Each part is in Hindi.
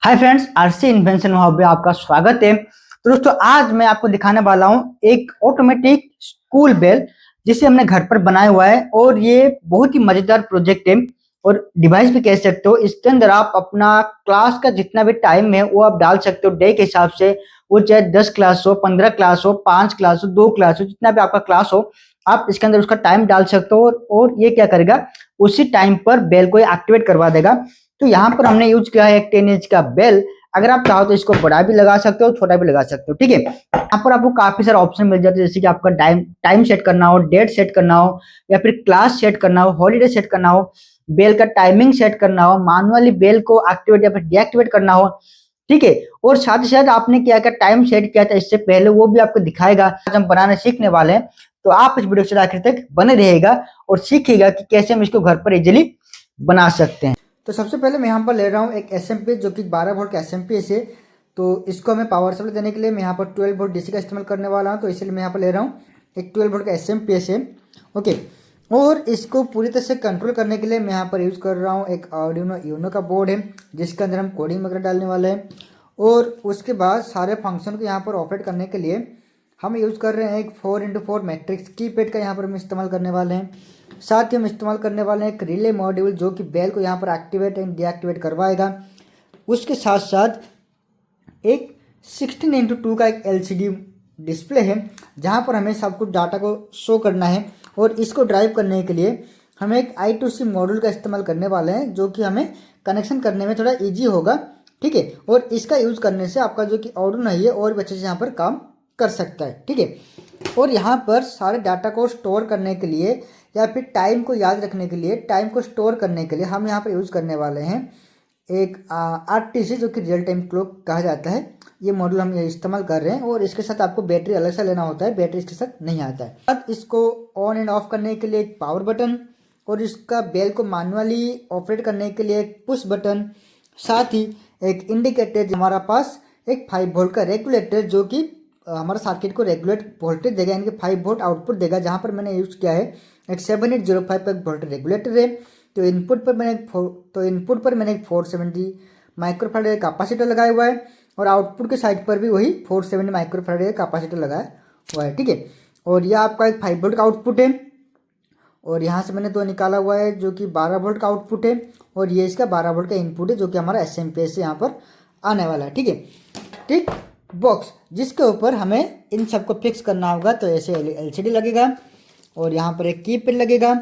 Hi friends, RC invention hub में आपका स्वागत है। तो दोस्तों, आज मैं आपको दिखाने वाला हूँ एक ऑटोमेटिक स्कूल बेल जिसे हमने घर पर बनाया हुआ है और ये बहुत ही मजेदार प्रोजेक्ट है और डिवाइस भी कह सकते हो। इसके अंदर आप अपना क्लास का जितना भी टाइम है वो आप डाल सकते हो डे के हिसाब से। वो चाहे 10 क्लास हो, 15 क्लास हो, 5 क्लास हो, 2 क्लास हो, जितना भी आपका क्लास हो, आप इसके अंदर उसका टाइम डाल सकते हो और ये क्या करेगा, उसी टाइम पर बेल को एक्टिवेट करवा देगा। तो यहाँ पर हमने यूज किया है एक 10 इंच का बेल। अगर आप चाहो तो इसको बड़ा भी लगा सकते हो, छोटा भी लगा सकते हो, ठीक है। यहाँ पर आपको काफी सारे ऑप्शन मिल जाते हैं, जैसे कि आपका टाइम टाइम सेट करना हो, डेट सेट करना हो, या फिर क्लास सेट करना हो, हॉलीडे सेट करना हो, बेल का टाइमिंग सेट करना हो, मैनुअली बेल को एक्टिवेट या फिर डीएक्टिवेट करना हो, ठीक है। और साथ ही साथ आपने क्या क्या टाइम सेट किया था इससे पहले वो भी आपको दिखाएगा। आज हम बनाना सीखने वाले हैं, तो आप इस वीडियो से आखिर तक बने रहेगा और सीखिएगा कि कैसे हम इसको घर पर इजिली बना सकते हैं। तो सबसे पहले मैं यहाँ पर ले रहा हूँ एक एस जो कि 12 वोल्ट का एस है। तो इसको हमें पावर सप्लाई देने के लिए मैं यहाँ पर 12 वोल्ट डीसी का इस्तेमाल करने वाला हूँ, तो इसलिए मैं यहाँ पर ले रहा हूँ एक 12 वोल्ट का एस है। ओके, और इसको पूरी तरह से कंट्रोल करने के लिए मैं यहाँ पर यूज़ कर रहा हूँ एक आर्डिनो यूनो का बोर्ड है, जिसके अंदर हम कोडिंग वगैरह डालने वाले हैं। और उसके बाद सारे फंक्शन को यहाँ पर ऑपरेट करने के लिए हम यूज़ कर रहे हैं एक 4x4 मैट्रिक्स कीपैड का यहाँ पर हम इस्तेमाल करने वाले हैं। साथ ही हम इस्तेमाल करने वाले हैं एक रिले मॉड्यूल, जो कि बेल को यहाँ पर एक्टिवेट एंड डीएक्टिवेट करवाएगा। उसके साथ साथ एक 16x2 का एक LCD डिस्प्ले है, जहाँ पर हमें सब कुछ डाटा को शो करना है। और इसको ड्राइव करने के लिए हम एक I2C मॉड्यूल का इस्तेमाल करने वाले हैं, जो कि हमें कनेक्शन करने में थोड़ा ईजी होगा, ठीक है। और इसका यूज़ करने से आपका जो कि आर्डिनो है और भी अच्छे से यहाँ पर काम कर सकता है, ठीक है। और यहाँ पर सारे डाटा को स्टोर करने के लिए या फिर टाइम को याद रखने के लिए, टाइम को स्टोर करने के लिए हम यहाँ पर यूज़ करने वाले हैं एक RTC, जो कि रियल टाइम क्लॉक कहा जाता है। ये मॉड्यूल हम ये इस्तेमाल कर रहे हैं और इसके साथ आपको बैटरी अलग से लेना होता है, बैटरी इसके साथ नहीं आता है। अब इसको ऑन एंड ऑफ करने के लिए एक पावर बटन, और इसका बेल को मैनुअली ऑपरेट करने के लिए एक पुश बटन, साथ ही एक इंडिकेटर। हमारा पास एक 5 वोल्ट का रेगुलेटर, जो कि हमारा सर्किट को रेगुलेट वोल्टेज देगा, यानी कि 5 वोल्ट आउटपुट देगा। जहाँ पर मैंने यूज़ किया है एक 7805 का वोल्ट रेगुलेटर है। तो इनपुट पर मैंने एक 470 माइक्रोफैराड का कैपेसिटर लगाया हुआ है, और आउटपुट के साइड पर भी वही 470 माइक्रोफैराड का कैपेसिटर लगाया हुआ है, ठीक है। और यह आपका एक 5 वोल्ट का आउटपुट है, और यहाँ से मैंने तो निकाला हुआ है जो कि 12 वोल्ट का आउटपुट है, और ये इसका 12 वोल्ट का इनपुट है, जो कि हमारा एसएमपीएस से यहाँ पर आने वाला है, ठीक है। ठीक बॉक्स जिसके ऊपर हमें इन सबको फिक्स करना होगा। तो ऐसे LCD लगेगा और यहाँ पर एक कीपैड लगेगा,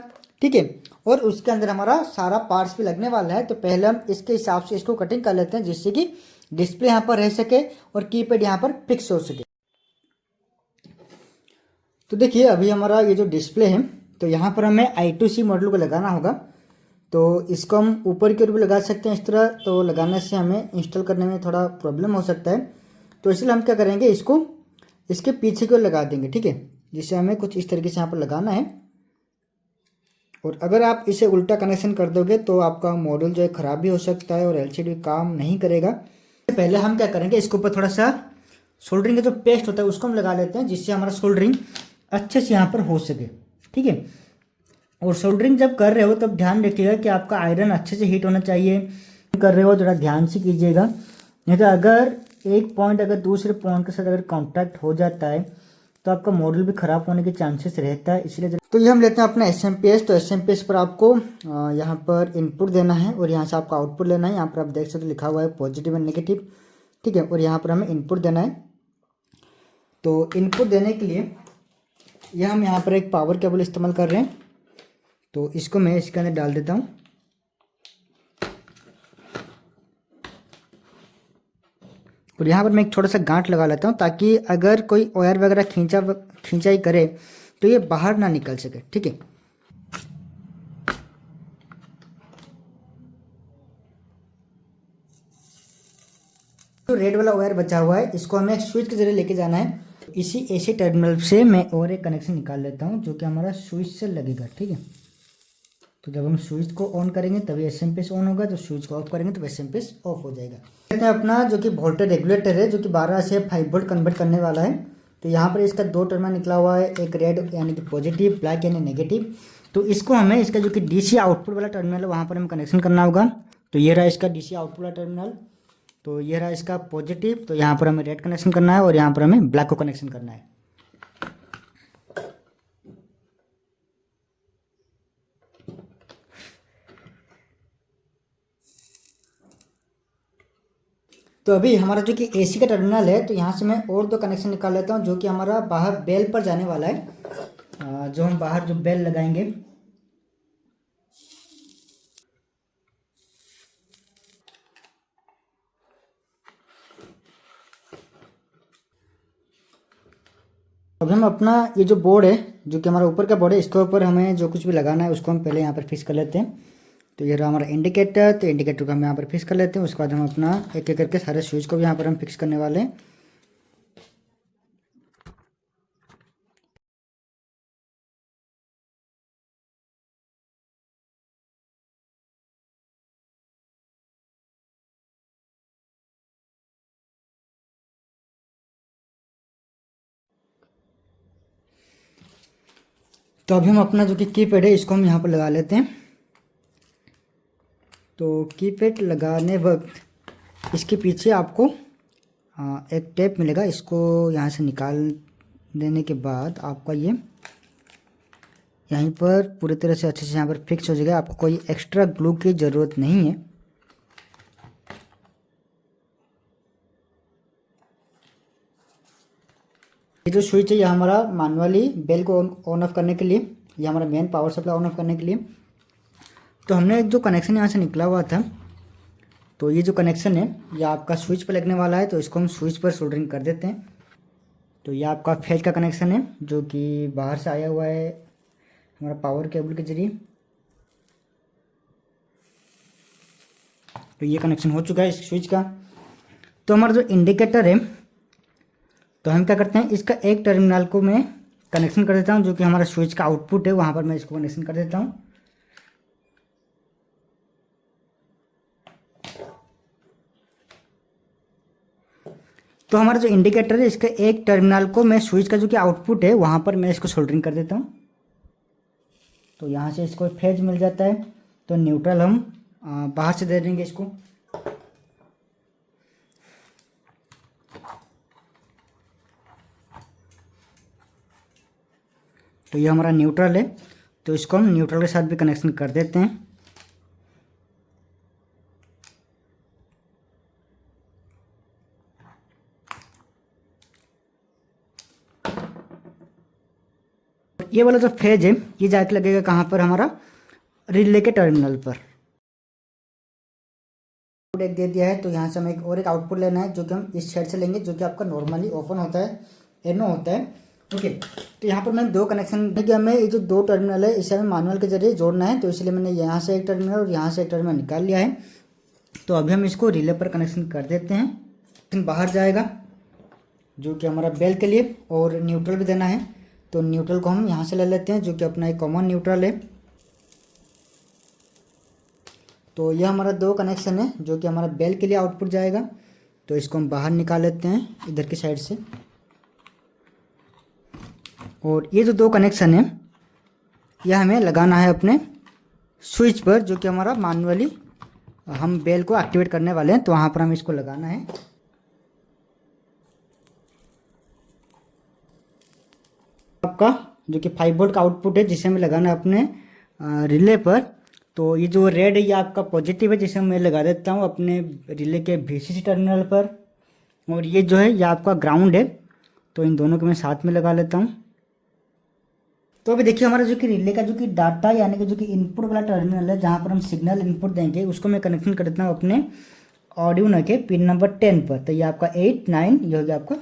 ठीक है। और उसके अंदर हमारा सारा पार्ट्स भी लगने वाला है। तो पहले हम इसके हिसाब से इसको कटिंग कर लेते हैं, जिससे कि डिस्प्ले यहाँ पर रह सके और कीपैड यहाँ पर फिक्स हो सके। तो देखिए, अभी हमारा ये जो डिस्प्ले है, तो यहाँ पर हमें I2C मॉड्यूल को लगाना होगा। तो इसको हम ऊपर की ओर भी लगा सकते हैं इस तरह, तो लगाने से हमें इंस्टॉल करने में थोड़ा प्रॉब्लम हो सकता है। तो इसलिए हम क्या करेंगे, इसको इसके पीछे की ओर लगा देंगे, ठीक है। जिससे हमें कुछ इस तरीके से यहाँ पर लगाना है। और अगर आप इसे उल्टा कनेक्शन कर दोगे तो आपका मॉडल जो है ख़राब भी हो सकता है और LCD काम नहीं करेगा। पहले हम क्या करेंगे, इसके ऊपर थोड़ा सा सोल्डरिंग का जो पेस्ट होता है उसको हम लगा लेते हैं, जिससे हमारा सोल्डरिंग अच्छे से यहाँ पर हो सके, ठीक है। और सोल्डरिंग जब कर रहे हो तब ध्यान रखिएगा कि आपका आयरन अच्छे से हीट होना चाहिए। कर रहे हो थोड़ा ध्यान से कीजिएगा, नहीं तो अगर एक पॉइंट अगर दूसरे पॉइंट के साथ अगर कॉन्टैक्ट हो जाता है तो आपका मॉडल भी ख़राब होने के चांसेस रहता है। इसलिए तो ये हम लेते हैं अपना एसएमपीएस। तो एसएमपीएस पर आपको यहाँ पर इनपुट देना है और यहाँ से आपको आउटपुट लेना है। यहाँ पर आप देख सकते लिखा हुआ है पॉजिटिव एंड नेगेटिव, ठीक है। और यहाँ पर हमें इनपुट देना है। तो इनपुट देने के लिए यह हम यहाँ पर एक पावर केबल इस्तेमाल कर रहे हैं। तो इसको मैं इसके अंदर डाल देता हूँ। और यहाँ पर मैं एक छोटा सा गांठ लगा लेता हूँ, ताकि अगर कोई वायर वगैरह खींचाई करे तो ये बाहर ना निकल सके, ठीक है। तो रेड वाला वायर बचा हुआ है, इसको हमें स्विच के जरिए लेके जाना है। इसी AC टर्मिनल से मैं और एक कनेक्शन निकाल लेता हूँ, जो कि हमारा स्विच से लगेगा, ठीक है। तो जब हम स्विच को ऑन करेंगे तभी एसएमपीएस ऑन होगा, जब स्विच को ऑफ करेंगे तो एसएमपीएस ऑफ हो जाएगा। कहते हैं अपना जो कि वोल्टेज रेगुलेटर है, जो कि 12 से 5 वोल्ट कन्वर्ट करने वाला है। तो यहाँ पर इसका 2 टर्मिनल निकला हुआ है, एक रेड यानी कि पॉजिटिव, ब्लैक यानी नेगेटिव। तो इसको हमें इसका जो कि DC आउटपुट वाला टर्मिनल है वहाँ पर हमें कनेक्शन करना होगा। तो ये रहा इसका DC आउटपुट वाला टर्मिनल। तो ये रहा इसका पॉजिटिव। तो यहाँ पर हमें रेड कनेक्शन करना है और यहाँ पर हमें ब्लैक को कनेक्शन करना है। तो अभी हमारा जो कि एसी का टर्मिनल है, तो यहाँ से मैं और दो कनेक्शन निकाल लेता हूँ जो कि हमारा बाहर बेल पर जाने वाला है। जो हम बाहर जो बेल लगाएंगे, अब हम अपना ये जो बोर्ड है, जो कि हमारा ऊपर का बोर्ड है, इसके ऊपर हमें जो कुछ भी लगाना है उसको हम पहले यहाँ पर फिक्स कर लेते हैं। तो ये रहा हमारा इंडिकेटर। तो इंडिकेटर को हम यहाँ पर फिक्स कर लेते हैं। उसके बाद हम अपना एक एक करके सारे स्विच को भी यहाँ पर हम फिक्स करने वाले हैं। तो अभी हम अपना जो कि कीपैड है इसको हम यहाँ पर लगा लेते हैं। तो कीपैड लगाने वक्त इसके पीछे आपको एक टेप मिलेगा। इसको यहाँ से निकाल देने के बाद आपका ये यहीं पर पूरी तरह से अच्छे से यहाँ पर फिक्स हो जाएगा। आपको कोई एक्स्ट्रा ग्लू की ज़रूरत नहीं है। ये जो स्विच है ये हमारा मैनुअली बेल को ऑन ऑफ करने के लिए, ये हमारा main power supply on off करने के लिए। तो हमने जो कनेक्शन यहाँ से निकला हुआ था, तो ये जो कनेक्शन है ये आपका स्विच पर लगने वाला है। तो इसको हम स्विच पर सोल्डरिंग कर देते हैं। तो ये आपका फेज का कनेक्शन है जो कि बाहर से आया हुआ है हमारा पावर केबल के जरिए। तो ये कनेक्शन हो चुका है इस स्विच का। तो हमारा जो इंडिकेटर है, तो हम क्या करते हैं, इसका एक टर्मिनल को मैं कनेक्शन कर देता हूँ, जो कि हमारा स्विच का आउटपुट है वहाँ पर मैं इसको कनेक्शन कर देता हूँ। तो हमारा जो इंडिकेटर है इसका एक टर्मिनल को मैं स्विच का जो कि आउटपुट है वहाँ पर मैं इसको सोल्डरिंग कर देता हूँ। तो यहाँ से इसको फेज मिल जाता है। तो न्यूट्रल हम बाहर से दे देंगे इसको। तो ये हमारा न्यूट्रल है। तो इसको हम न्यूट्रल के साथ भी कनेक्शन कर देते हैं। ये वाला जो फेज है ये जाके लगेगा कहाँ पर, हमारा रिले के टर्मिनल पर। एक दे दिया है। तो यहाँ से हमें एक आउटपुट लेना है जो कि हम इस साइड से लेंगे, जो कि आपका नॉर्मली ओपन होता है, एनो होता है। ओके, तो यहाँ पर मैंने दो कनेक्शन कि हमें ये जो दो टर्मिनल है इसे हमें मैनुअल के जरिए जोड़ना है। तो इसलिए मैंने यहाँ से एक टर्मिनल और यहाँ से एक टर्मिनल निकाल लिया है। तो अभी हम इसको रिले पर कनेक्शन कर देते हैं। बाहर जाएगा जो कि हमारा बेल के लिए, और न्यूट्रल भी देना है। तो न्यूट्रल को हम यहाँ से ले लेते हैं जो कि अपना एक कॉमन न्यूट्रल है। तो यह हमारा दो कनेक्शन है जो कि हमारा बेल के लिए आउटपुट जाएगा। तो इसको हम बाहर निकाल लेते हैं इधर की साइड से। और ये जो दो कनेक्शन है यह हमें लगाना है अपने स्विच पर, जो कि हमारा मैनुअली हम बेल को एक्टिवेट करने वाले हैं। तो वहाँ पर हमें इसको लगाना है। आपका जो कि 5 वोल्ट का आउटपुट है जिसे हमें लगाना है अपने रिले पर। तो ये जो रेड है ये आपका पॉजिटिव है जिसे मैं लगा देता हूँ अपने रिले के VCC टर्मिनल पर, और ये जो है ये आपका ग्राउंड है। तो इन दोनों को मैं साथ में लगा लेता हूँ। तो अभी देखिए हमारा जो कि रिले का जो कि डाटा यानी कि जो कि इनपुट वाला टर्मिनल है जहाँ पर हम सिग्नल इनपुट देंगे उसको मैं कनेक्शन कर देता हूँ अपने ऑर्डिनो के पिन नंबर 10 पर। तो ये आपका 8, 9, ये हो गया आपका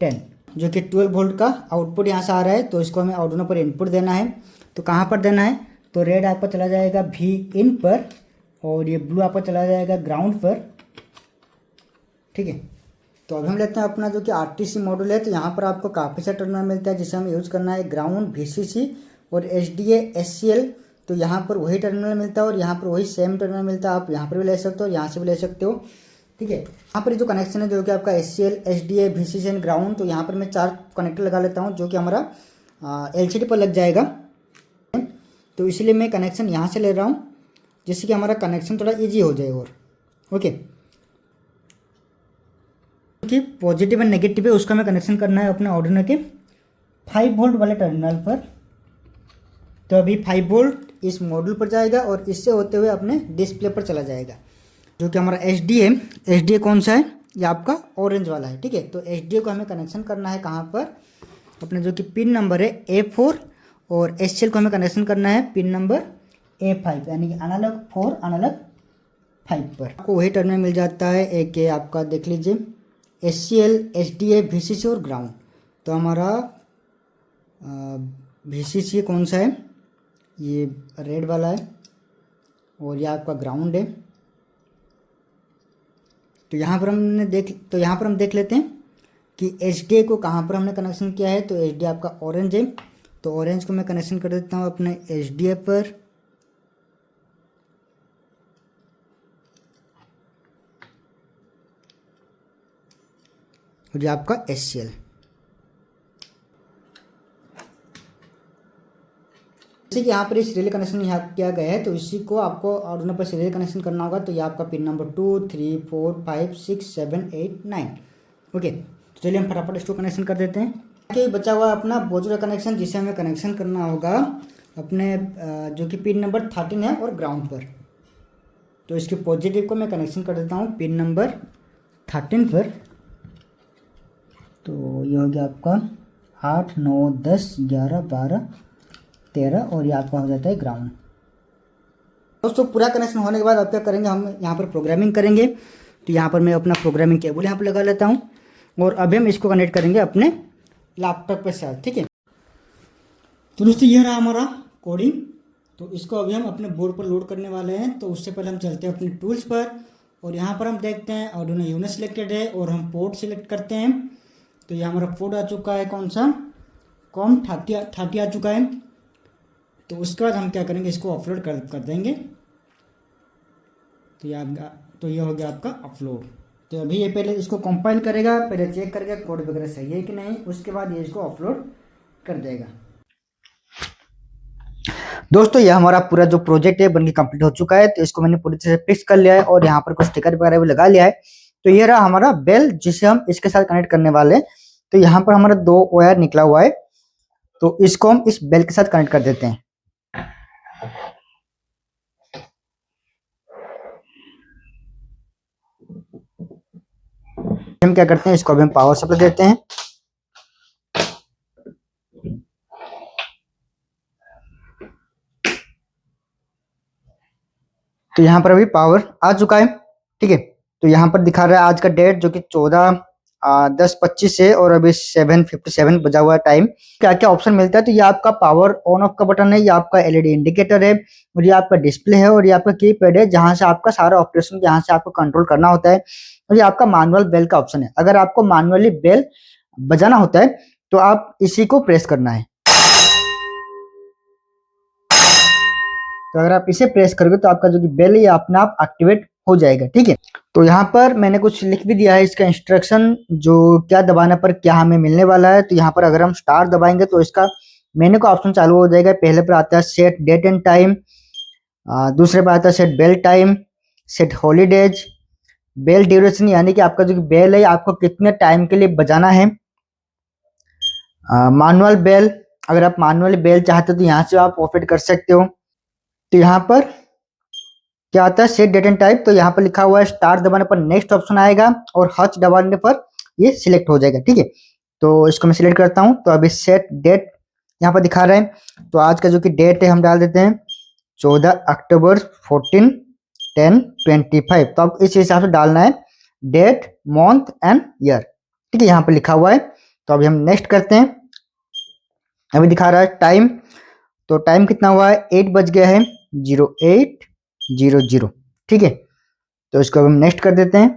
10, जो कि 12 वोल्ट का आउटपुट यहाँ से आ रहा है। तो इसको हमें ऑर्डिनो पर इनपुट देना है। तो कहाँ पर देना है, तो रेड आपका चला जाएगा V इन पर, और ये ब्लू आपका चला जाएगा ग्राउंड पर। ठीक है, तो अभी हम लेते हैं अपना जो कि RTC मॉड्यूल है। तो यहाँ पर आपको काफ़ी सारा टर्मिनल मिलता है जिसे हमें यूज़ करना है, ग्राउंड, VCC और SDA SCL। तो यहाँ पर वही टर्मिनल मिलता है और यहाँ पर वही सेम टर्मिनल मिलता है। आप यहाँ पर भी ले सकते हो, यहाँ से भी ले सकते हो। ठीक है, यहाँ पर जो कनेक्शन है जो कि आपका SCL, SDA, VCC and ground. तो यहाँ पर मैं 4 कनेक्टर लगा लेता हूँ जो कि हमारा LCD पर लग जाएगा। तो इसलिए मैं कनेक्शन यहाँ से ले रहा हूँ जिससे कि हमारा कनेक्शन थोड़ा ईजी हो जाए। और ओके, पॉजिटिव एंड नेगेटिव है उसका हमें कनेक्शन करना है अपने आर्डिनो के 5 वोल्ट वाले टर्मिनल पर। तो अभी 5 वोल्ट इस मॉड्यूल पर जाएगा और इससे होते हुए अपने डिस्प्ले पर चला जाएगा। जो कि हमारा एच डी है, एच डी कौन सा है, ये आपका ऑरेंज वाला है, ठीक है। तो एच डी को हमें कनेक्शन करना है कहाँ पर, अपने जो कि पिन नंबर है A4 और एस को हमें कनेक्शन करना है पिन नंबर A5 यानी कि एनालॉग 4 एनालॉग 5 पर। आपको वही टर्मिनल मिल जाता है एक ये आपका देख लीजिए SCL, SDA, VCC और ग्राउंड। तो हमारा VCC कौन सा है, ये रेड वाला है और ये आपका ग्राउंड है। तो यहाँ पर हम देख लेते हैं कि HDA को कहाँ पर हमने कनेक्शन किया है। तो HDA आपका ऑरेंज है, तो ऑरेंज को मैं कनेक्शन कर देता हूँ अपने HDA पर। और ये आपका SCL। जैसे कि यहाँ पर सीरियल कनेक्शन यहाँ किया गया है, तो इसी को आपको आर्डिनो पर सीरियल कनेक्शन करना होगा। तो ये आपका पिन नंबर 2, 3, 4, 5, 6, 7, 8, 9। ओके, तो चलिए हम फटाफट इसको कनेक्शन कर देते हैं। कि बचा हुआ अपना बोजूरा कनेक्शन जिसे हमें कनेक्शन करना होगा अपने जो कि पिन नंबर 13 है और ग्राउंड पर। तो इसके पॉजिटिव को मैं कनेक्शन कर देता हूँ पिन नंबर 13 पर। तो ये हो गया आपका 8, 9, 10, 11, 12, 13 और ये आपका हो जाता है ग्राउंड। दोस्तों पूरा कनेक्शन होने के बाद आप क्या करेंगे, हम यहाँ पर प्रोग्रामिंग करेंगे। तो यहाँ पर मैं अपना प्रोग्रामिंग केबल यहाँ पर लगा लेता हूँ और अभी हम इसको कनेक्ट करेंगे अपने लैपटॉप के साथ, ठीक है। तो दोस्तों ये रहा हमारा कोडिंग। तो इसको अभी हम अपने बोर्ड पर लोड करने वाले हैं। तो उससे पहले हम चलते हैं अपने टूल्स पर और यहाँ पर हम देखते हैं आर्डिनो यूनो सिलेक्टेड है और हम पोर्ट सिलेक्ट करते हैं। तो ये हमारा पोर्ट आ चुका है कौन सा, COM30 आ चुका है। तो उसके बाद हम क्या करेंगे, इसको अपलोड कर देंगे। तो ये हो गया आपका अपलोड। तो अभी ये पहले इसको कंपाइल करेगा, पहले चेक करेगा कोड वगैरह सही है कि नहीं, उसके बाद ये इसको अपलोड कर देगा। दोस्तों ये हमारा पूरा जो प्रोजेक्ट है बनके कंप्लीट हो चुका है। तो इसको मैंने पूरी तरह से फिक्स कर लिया है और यहाँ पर कुछ स्टिकर वगैरह भी लगा लिया है। तो ये रहा हमारा बेल जिसे हम इसके साथ कनेक्ट करने वाले हैं। तो यहाँ पर हमारा 2 वायर निकला हुआ है, तो इसको हम इस बेल के साथ कनेक्ट कर देते हैं। हम क्या करते हैं, इसको अभी हम पावर सप्लाई देते हैं। तो यहाँ पर अभी पावर आ चुका है, ठीक है। तो यहाँ पर दिखा रहा है आज का डेट जो कि 14/10/25 है और अभी 7:57 बजा हुआ है टाइम। क्या क्या ऑप्शन मिलता है, तो ये आपका पावर ऑन ऑफ का बटन है, ये आपका एलईडी इंडिकेटर है और ये आपका डिस्प्ले है और ये आपका कीपैड है जहां से आपका सारा ऑपरेशन यहाँ से आपको कंट्रोल करना होता है। और ये आपका मैनुअल बेल का ऑप्शन है। अगर आपको मैनुअली बेल बजाना होता है तो आप इसी को प्रेस करना है। तो अगर आप इसे प्रेस करोगे तो आपका जो कि बेल है ये अपने आप एक्टिवेट हो जाएगा, ठीक है। तो यहाँ पर मैंने कुछ लिख भी दिया है इसका इंस्ट्रक्शन, जो क्या दबाने पर क्या हमें मिलने वाला है। तो यहाँ पर अगर हम स्टार दबाएंगे तो इसका मेनू का ऑप्शन चालू हो जाएगा। पहले पर आता है सेट डेट एंड टाइम, दूसरे पर आता है set bell time, set holidays, bell duration यानी कि आपका जो बेल है आपको कितने टाइम के लिए बजाना है, मैनुअल बेल, अगर आप मैनुअली बेल चाहते हो तो यहाँ से आप ऑफ कर सकते हो। तो यहाँ पर क्या आता है सेट डेट एंड टाइम, तो यहाँ पर लिखा हुआ है स्टार दबाने पर नेक्स्ट ऑप्शन आएगा और हच दबाने पर ये सिलेक्ट हो जाएगा, ठीक है। तो इसको मैं सिलेक्ट करता हूँ। तो अभी सेट डेट यहाँ पर दिखा रहे हैं। तो आज का जो कि डेट है हम डाल देते हैं 14 अक्टूबर 14/10/25। तो अब इस हिसाब से डालना है डेट, मंथ एंड ईयर, ठीक है। यहाँ पर लिखा हुआ है। तो अभी हम नेक्स्ट करते हैं। अभी दिखा रहा है टाइम, तो टाइम कितना हुआ है, 8 बज गया है 08:00, ठीक है। तो इसको हम नेक्स्ट कर देते हैं।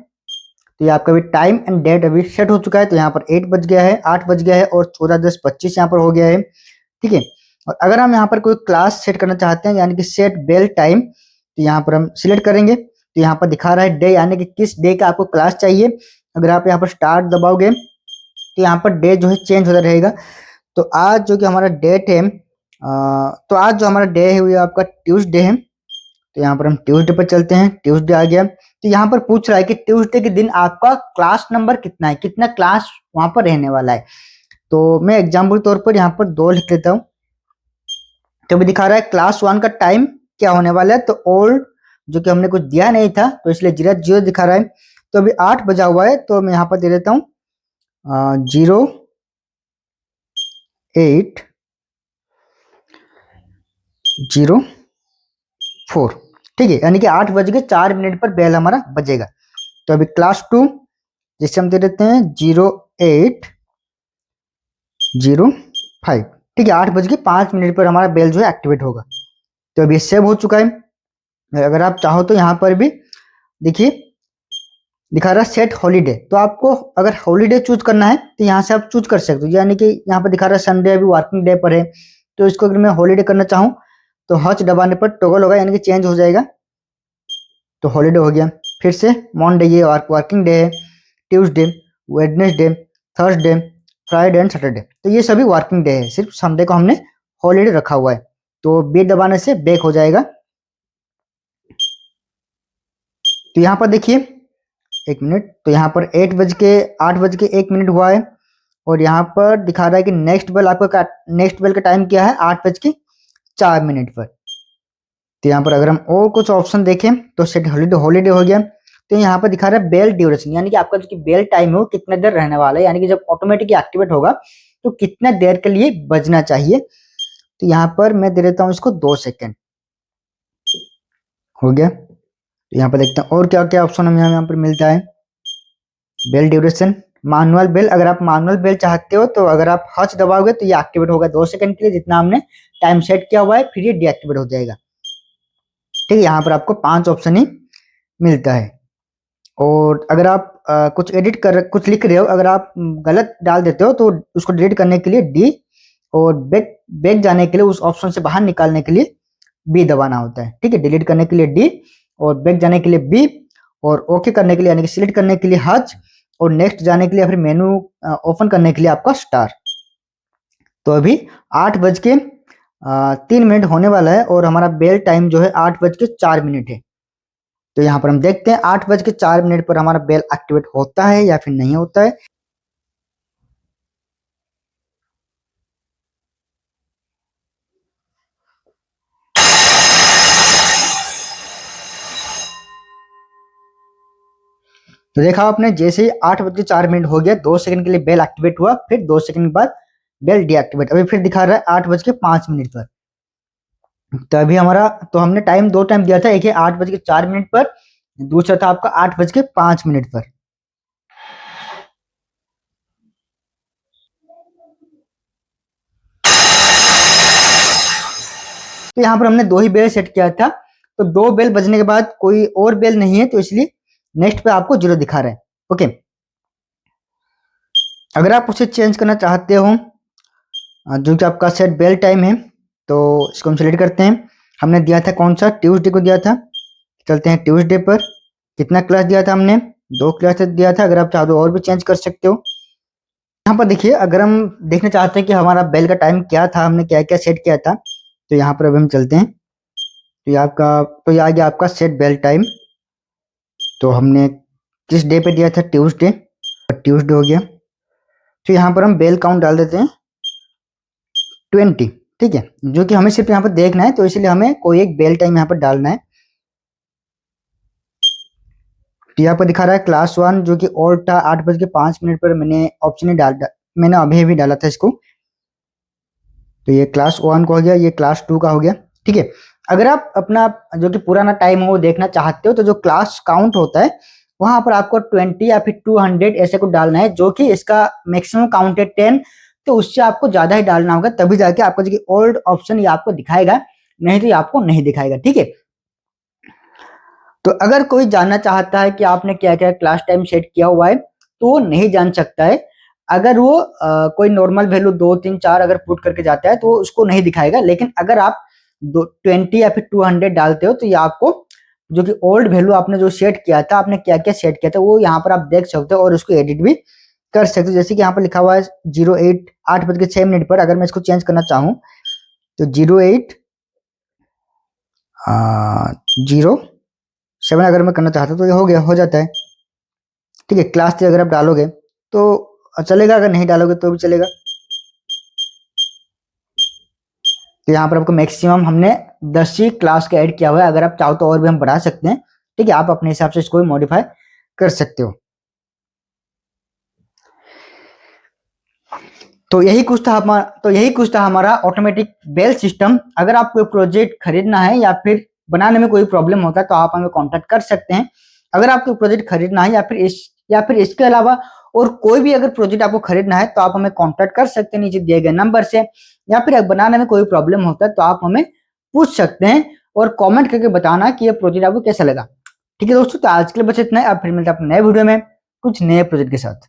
तो ये आपका भी टाइम एंड डेट अभी सेट हो चुका है। तो यहाँ पर 8 बज गया है, 8 बज गया है और 14:10/25 यहाँ पर हो गया है, ठीक है। और अगर हम यहाँ पर कोई क्लास सेट करना चाहते हैं यानी कि सेट बेल टाइम, तो यहाँ पर हम सिलेक्ट करेंगे। तो यहाँ पर दिखा रहा है डे यानी कि किस डे का आपको क्लास चाहिए। अगर आप यहाँ पर स्टार्ट दबाओगे तो यहाँ पर डे जो है चेंज होता रहेगा। तो आज जो कि हमारा डेट है, तो आज जो हमारा डे है वो आपका ट्यूसडे है। तो यहाँ पर हम ट्यूसडे पर चलते हैं, ट्यूसडे आ गया। तो यहाँ पर पूछ रहा है कि ट्यूसडे के दिन आपका क्लास नंबर कितना है, कितना क्लास वहां पर रहने वाला है। तो मैं एग्जाम्पल तौर पर यहाँ पर 2 लिख लेता हूँ। तो अभी दिखा रहा है क्लास 1 का टाइम क्या होने वाला है, तो ओल्ड जो कि हमने कुछ दिया नहीं था तो इसलिए 0 दिखा रहा है। तो अभी 8 बजा हुआ है, तो मैं यहाँ पर दे देता हूँ 0804। ठीक है, यानी कि 8 बज के 4 मिनट पर बेल हमारा बजेगा। तो अभी क्लास 2 जिससे हम दे देते हैं 0805। ठीक है, 8 बज के 5 मिनट पर हमारा बेल जो है एक्टिवेट होगा। तो अभी सेव हो चुका है। अगर आप चाहो तो यहाँ पर भी देखिए दिखा रहा है सेट हॉलीडे। तो आपको अगर हॉलीडे चूज करना है तो यहाँ से आप चूज कर सकते हो, यानी कि यहाँ पर दिखा रहा है संडे अभी वर्किंग डे पर है, तो इसको अगर मैं हॉलीडे करना चाहूँ तो हच दबाने पर टॉगल होगा, यानी कि चेंज हो जाएगा। तो हॉलीडे हो गया। फिर से मंडे ये वर्किंग डे है, Tuesday, Wednesday, Thursday, Friday and Saturday, तो ये सभी वर्किंग डे है। सिर्फ संडे को हमने हॉलीडे रखा हुआ है। तो बी दबाने से बैक हो जाएगा। तो यहाँ पर देखिए 1 मिनट, तो यहाँ पर 8 बज के 1 मिनट हुआ है, और यहाँ पर दिखा रहा है कि नेक्स्ट बेल का टाइम क्या है, 8 बज के 4 मिनट पर। तो यहाँ पर अगर हम और कुछ ऑप्शन देखें तो सेट हॉलीडे हॉलीडे हो गया। तो यहाँ पर दिखा रहा है बेल ड्यूरेशन, यानी कि आपका जो बेल टाइम है वो कितना देर रहने वाला है, यानी कि जब ऑटोमेटिकली एक्टिवेट होगा तो कितना देर के लिए बजना चाहिए। तो यहाँ पर मैं दे देता हूँ इसको 2 सेकेंड। हो गया। तो यहाँ पर देखते हैं और क्या क्या ऑप्शन हमें यहाँ पर मिलता है। बेल ड्यूरेशन, मैनुअल बेल, अगर आप मैनुअल बेल चाहते हो तो अगर आप हच दबाओगे तो ये एक्टिवेट होगा 2 सेकंड के लिए, जितना हमने टाइम सेट किया हुआ है, फिर ये डीएक्टिवेट हो जाएगा। ठीक है, यहाँ पर आपको 5 ऑप्शन ही मिलता है। और अगर आप कुछ लिख रहे हो, अगर आप गलत डाल देते हो तो उसको डिलीट करने के लिए डी, और बैक बैक जाने के लिए उस ऑप्शन से बाहर निकालने के लिए बी दबाना होता है। ठीक है, डिलीट करने के लिए डी, और बैक जाने के लिए बी, और ओके करने के लिए यानी कि सिलेक्ट करने के लिए हच, और नेक्स्ट जाने के लिए फिर मेनू ओपन करने के लिए आपका स्टार। तो अभी 8 बज के 3 मिनट होने वाला है, और हमारा बेल टाइम जो है 8 बज के 4 मिनट है। तो यहाँ पर हम देखते हैं 8 बज के 4 मिनट पर हमारा बेल एक्टिवेट होता है या फिर नहीं होता है। तो देखा आपने, जैसे ही 8 बज के 4 मिनट हो गया, 2 सेकंड के लिए बेल एक्टिवेट हुआ, फिर 2 सेकंड बाद बेल डीएक्टिवेट। अभी फिर दिखा रहा है 8 बज के 5 मिनट पर। तो अभी हमारा, तो हमने टाइम 2 टाइम दिया था, एक है 8 बज के 4 मिनट पर, दूसरा था आपका 8 बज के 5 मिनट पर। तो यहाँ पर हमने 2 ही बेल सेट किया था, तो 2 बेल बजने के बाद कोई और बेल नहीं है, तो इसलिए नेक्स्ट पे आपको 0 दिखा रहा है। ओके, अगर आप उसे चेंज करना चाहते हो जो कि आपका सेट बेल टाइम है, तो इसको हम सिलेक्ट करते हैं। हमने दिया था कौन सा, ट्यूसडे को दिया था। चलते हैं ट्यूसडे पर। कितना क्लास दिया था हमने, 2 क्लास दिया था। अगर आप चाहो तो और भी चेंज कर सकते हो। यहाँ पर देखिए, अगर हम देखना चाहते हैं कि हमारा बेल का टाइम क्या था, हमने क्या क्या सेट किया था, तो यहाँ पर अभी हम चलते हैं। तो ये आ गया आपका सेट बेल टाइम। तो हमने किस डे पे दिया था, ट्यूसडे, ट्यूसडे हो गया। तो यहाँ पर हम बेल काउंट डाल देते हैं 20। ठीक है, जो कि हमें सिर्फ यहाँ पर देखना है, तो इसलिए हमें कोई एक बेल टाइम यहाँ पर डालना है। तो यहाँ पर दिखा रहा है क्लास 1 जो कि और था 8 बज के 5 मिनट पर। मैंने ऑप्शन ही मैंने अभी भी डाला था इसको। तो ये क्लास 1 का हो गया, ये क्लास 2 का हो गया। ठीक है, अगर आप अपना जो कि पुराना टाइम हो वो देखना चाहते हो, तो जो क्लास काउंट होता है वहां पर आपको 20 या फिर 200 ऐसे कुछ डालना है, जो कि इसका मैक्सिमम काउंट है 10। तो उससे आपको ज्यादा ही डालना होगा, तभी जाके आपका जो कि ओल्ड ऑप्शन ये आपको दिखाएगा, नहीं तो ये आपको नहीं दिखाएगा। ठीक है, तो अगर कोई जानना चाहता है कि आपने क्या क्या क्लास टाइम सेट किया हुआ है, तो वो नहीं जान सकता है। अगर वो कोई नॉर्मल वैल्यू 2 3 4 अगर पुट करके जाता है तो उसको नहीं दिखाएगा, लेकिन अगर आप 20 या फिर 200 डालते हो तो ये आपको जो कि ओल्ड वैल्यू आपने जो सेट किया था, आपने क्या क्या सेट किया था, वो यहाँ पर आप देख सकते हो और उसको एडिट भी कर सकते हो। जैसे कि यहाँ पर लिखा हुआ है 8 बज के 6 मिनट पर। अगर मैं इसको चेंज करना चाहूँ तो 08 07 अगर मैं करना चाहता तो ये हो जाता है। ठीक है, क्लास 3 अगर आप डालोगे तो चलेगा, अगर नहीं डालोगे तो भी चलेगा। तो यहाँ पर आपको मैक्सिमम हमने 10 ही क्लास का ऐड किया हुआ है, अगर आप चाहो तो और भी हम बढ़ा सकते हैं। ठीक है, आप अपने हिसाब से इसको भी मॉडिफाई कर सकते हो। तो यही कुछ था हमारा ऑटोमेटिक बेल सिस्टम। अगर आपको प्रोजेक्ट खरीदना है या फिर बनाने में कोई प्रॉब्लम होता है तो आप हमें कांटेक्ट कर सकते हैं। अगर आपको प्रोजेक्ट खरीदना है या फिर इसके अलावा और कोई भी अगर प्रोजेक्ट आपको खरीदना है तो आप हमें कांटेक्ट कर सकते हैं नीचे दिए गए नंबर से, या फिर बनाने में कोई प्रॉब्लम होता है तो आप हमें पूछ सकते हैं और कमेंट करके बताना कि ये प्रोजेक्ट आपको कैसा लगा। ठीक है दोस्तों, तो आज के लिए बस इतना है। अब फिर मिलते हैं अपने नए वीडियो में कुछ नए प्रोजेक्ट के साथ।